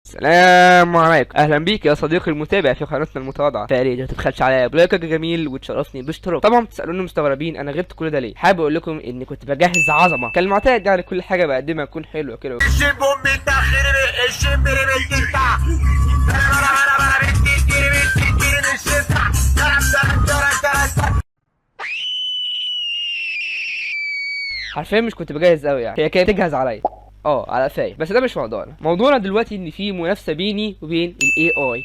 السلام عليكم، اهلا بيك يا صديقي المتابع في قناتنا المتواضعه. فقالي ما تبخلش عليا بلايكك جميل وتشرفني باشتراك. طبعا بتسالوني مستغربين انا غبت كل ده ليه. حابب اقول لكم اني كنت بجهز عظمه كالمعتاد، يعني كل حاجه بقدمها تكون حلوه كده. حرفيا مش كنت بجهز قوي، يعني هي كانت تجهز عليا على قفايا. بس ده مش موضوعنا دلوقتي ان في منافسه بيني وبين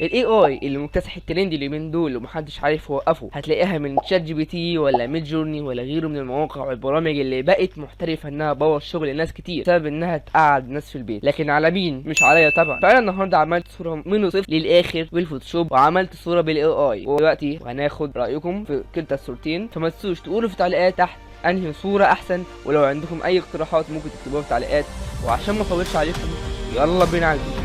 الاي اي اللي مكتسح الترند اليومين دول ومحدش عارف يوقفه. هتلاقيها من شات جي بي تي ولا ميد جورني ولا غيره من المواقع والبرامج اللي بقت محترفه انها تبوظ شغل ناس كتير بسبب انها تقعد الناس في البيت، لكن على مين؟ مش عليا طبعا. فانا النهارده عملت صوره من الصفر للاخر بالفوتوشوب، وعملت صوره بالاي اي، ودلوقتي هناخد رايكم في كلتا الصورتين. فما تنسوش تقولوا في التعليقات تحت انهي صورة احسن، ولو عندكم اي اقتراحات ممكن تكتبوها في التعليقات. وعشان ما اطولش عليكم يلا بينا على الفيديو.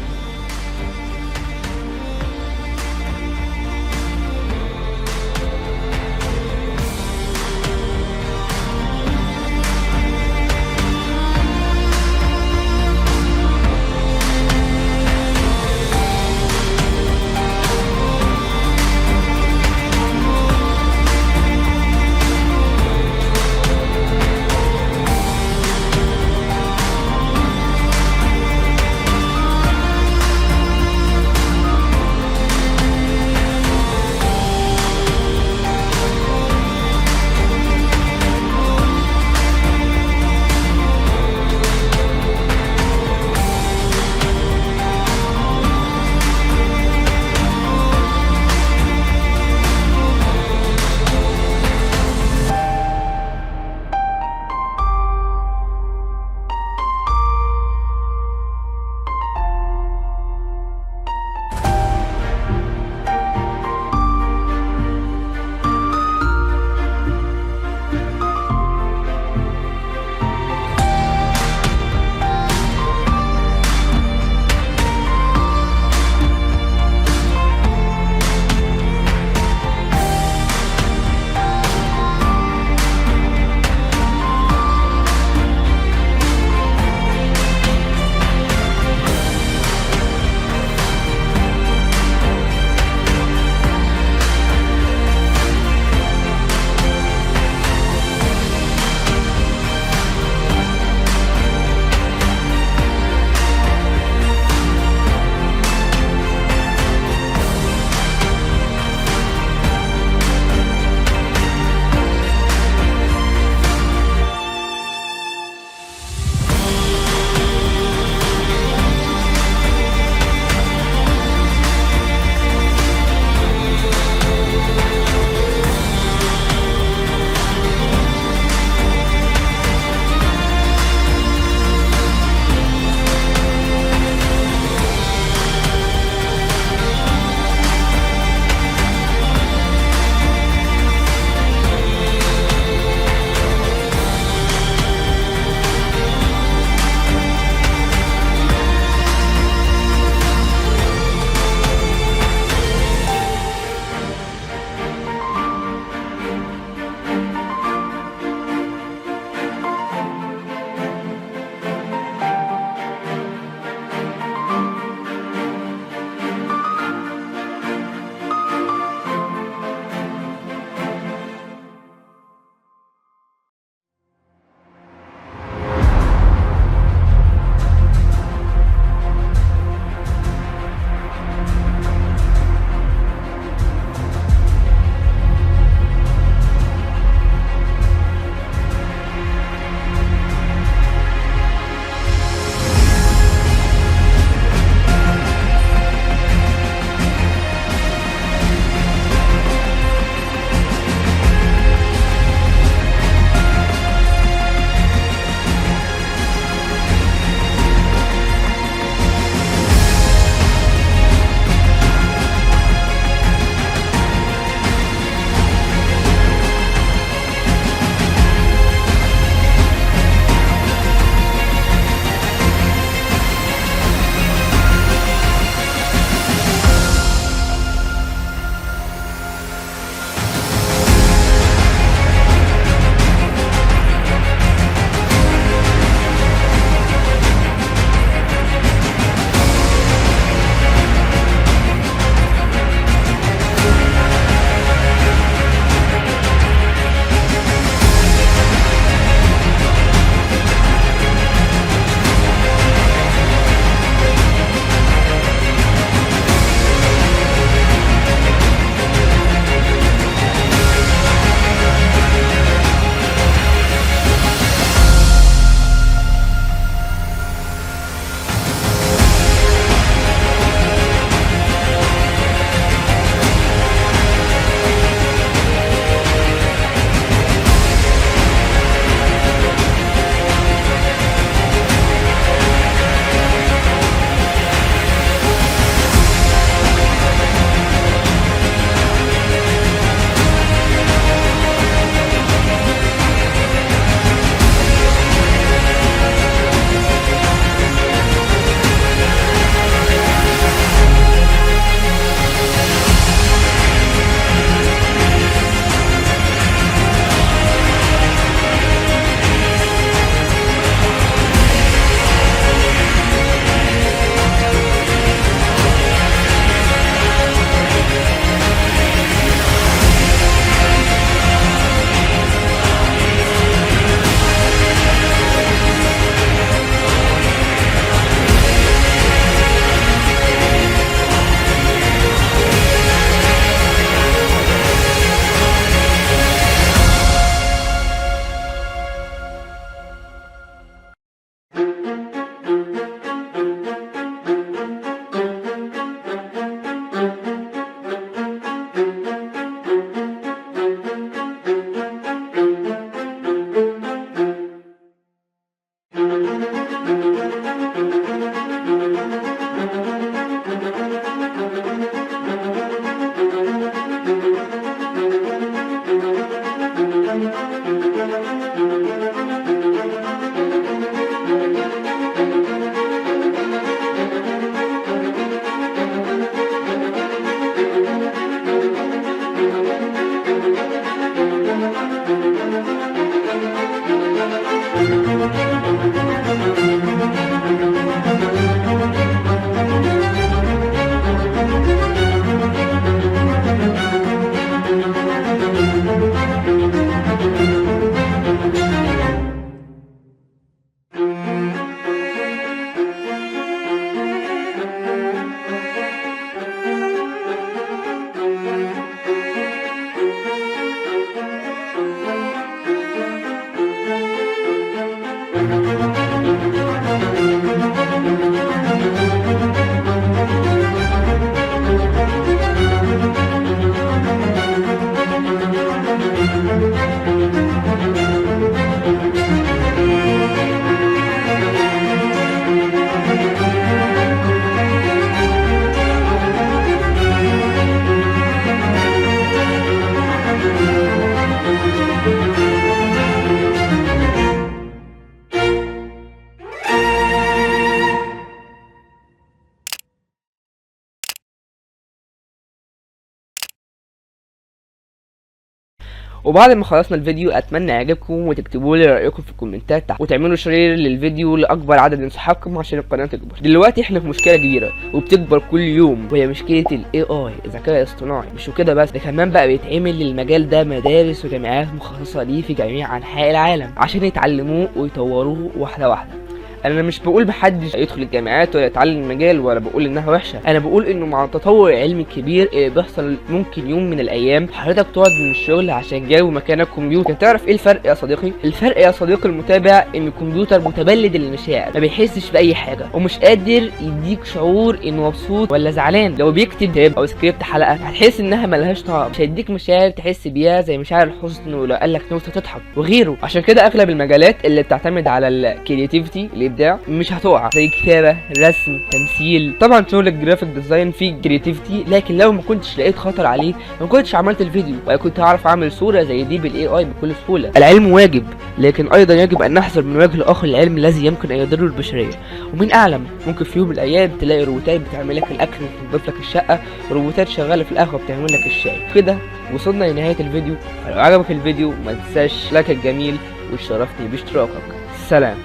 وبعد ما خلصنا الفيديو اتمنى يعجبكم وتكتبوا لي رايكم في الكومنتات تحت، وتعملوا شير للفيديو لاكبر عدد من صحابكم عشان القناه تكبر. دلوقتي احنا في مشكله كبيره وبتكبر كل يوم، وهي مشكله الاي اي، الذكاء الاصطناعي. مش كده بس، ده كمان بقى بيتعمل للمجال ده مدارس وجامعات مخصصه ليه في جميع انحاء العالم عشان يتعلموه ويطوروه واحده واحده. انا مش بقول محدش يدخل الجامعات ولا يتعلم المجال، ولا بقول انها وحشه. انا بقول انه مع التطور العلمي الكبير اللي بيحصل ممكن يوم من الايام حضرتك تقعد من الشغل عشان جاوب مكانك كمبيوتر. تعرف ايه الفرق يا صديقي؟ الفرق يا صديقي المتابع ان الكمبيوتر متبلد المشاعر، ما بيحسش باي حاجه ومش قادر يديك شعور انه مبسوط ولا زعلان. لو بيكتب كتاب او سكريبت حلقه هتحس انها ملهاش طعم، مش هيديك مشاعر تحس بيها زي مشاعر الحزن ولو قال لك نكته تضحك وغيره. عشان كده اغلب المجالات اللي بتعتمد على الكرياتيفيتي الابداع مش هتقع، زي كتابه، رسم، تمثيل. طبعا شغل الجرافيك ديزاين فيه كرياتيفيتي، لكن لو ما كنتش لقيت خطر عليه ما كنتش عملت الفيديو، ولا كنت هعرف اعمل صوره زي دي بالاي اي بكل سهوله. العلم واجب، لكن ايضا يجب ان نحذر من وجه الاخر العلم الذي يمكن ان يضر البشريه. ومن اعلم ممكن في يوم من الايام تلاقي روبوتات بتعمل لك الاكل وتنظف لك الشقه، وروبوتات شغاله في القهوه بتعمل لك الشاي. كده وصلنا لنهايه الفيديو. فلو عجبك الفيديو ما تنساش لايك الجميل وتشرفني باشتراكك. سلام.